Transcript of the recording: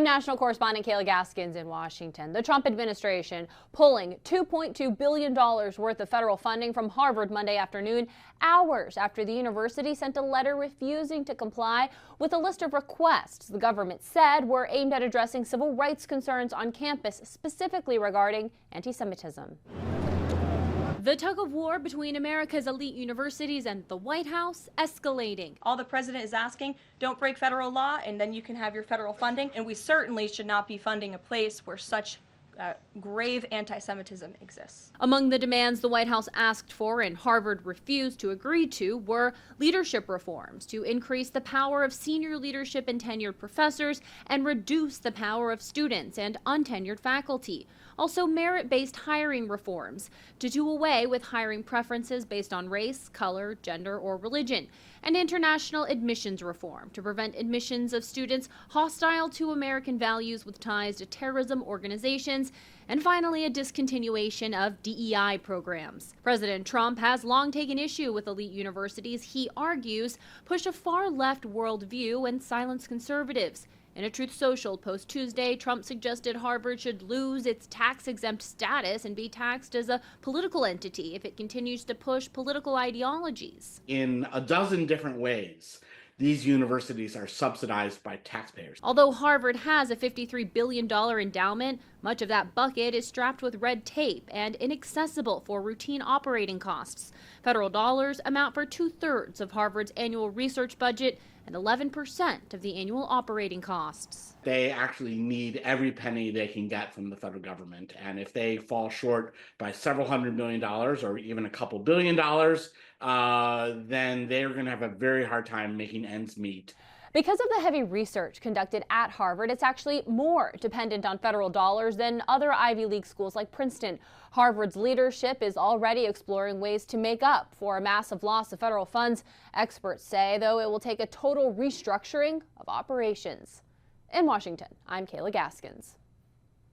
I'm national correspondent Kayla Gaskins in Washington. The Trump administration pulling $2.2 billion worth of federal funding from Harvard Monday afternoon, hours after the university sent a letter refusing to comply with a list of requests the government said were aimed at addressing civil rights concerns on campus, specifically regarding anti-Semitism. The tug of war between America's elite universities and the White House escalating. All the president is asking, don't break federal law, and then you can have your federal funding. And we certainly should not be funding a place where such grave anti-Semitism exists. Among the demands the White House asked for and Harvard refused to agree to were leadership reforms to increase the power of senior leadership and tenured professors and reduce the power of students and untenured faculty. Also, merit-based hiring reforms to do away with hiring preferences based on race, color, gender, or religion, and international admissions reform to prevent admissions of students hostile to American values with ties to terrorism organizations, and finally, a discontinuation of DEI programs. President Trump has long taken issue with elite universities he argues push a far-left worldview and silence conservatives. In a Truth Social post Tuesday, Trump suggested Harvard should lose its tax-exempt status and be taxed as a political entity if it continues to push political ideologies. In a dozen different ways, these universities are subsidized by taxpayers. Although Harvard has a $53 billion endowment, much of that bucket is strapped with red tape and inaccessible for routine operating costs. Federal dollars amount for 2/3 of Harvard's annual research budget and 11% of the annual operating costs. They actually need every penny they can get from the federal government. And if they fall short by several $100 million or even a couple $1 billion, then they're going to have a very hard time making ends meet. Because of the heavy research conducted at Harvard, it's actually more dependent on federal dollars than other Ivy League schools like Princeton. Harvard's leadership is already exploring ways to make up for a massive loss of federal funds. Experts say, though, it will take a total restructuring of operations. In Washington, I'm Kayla Gaskins.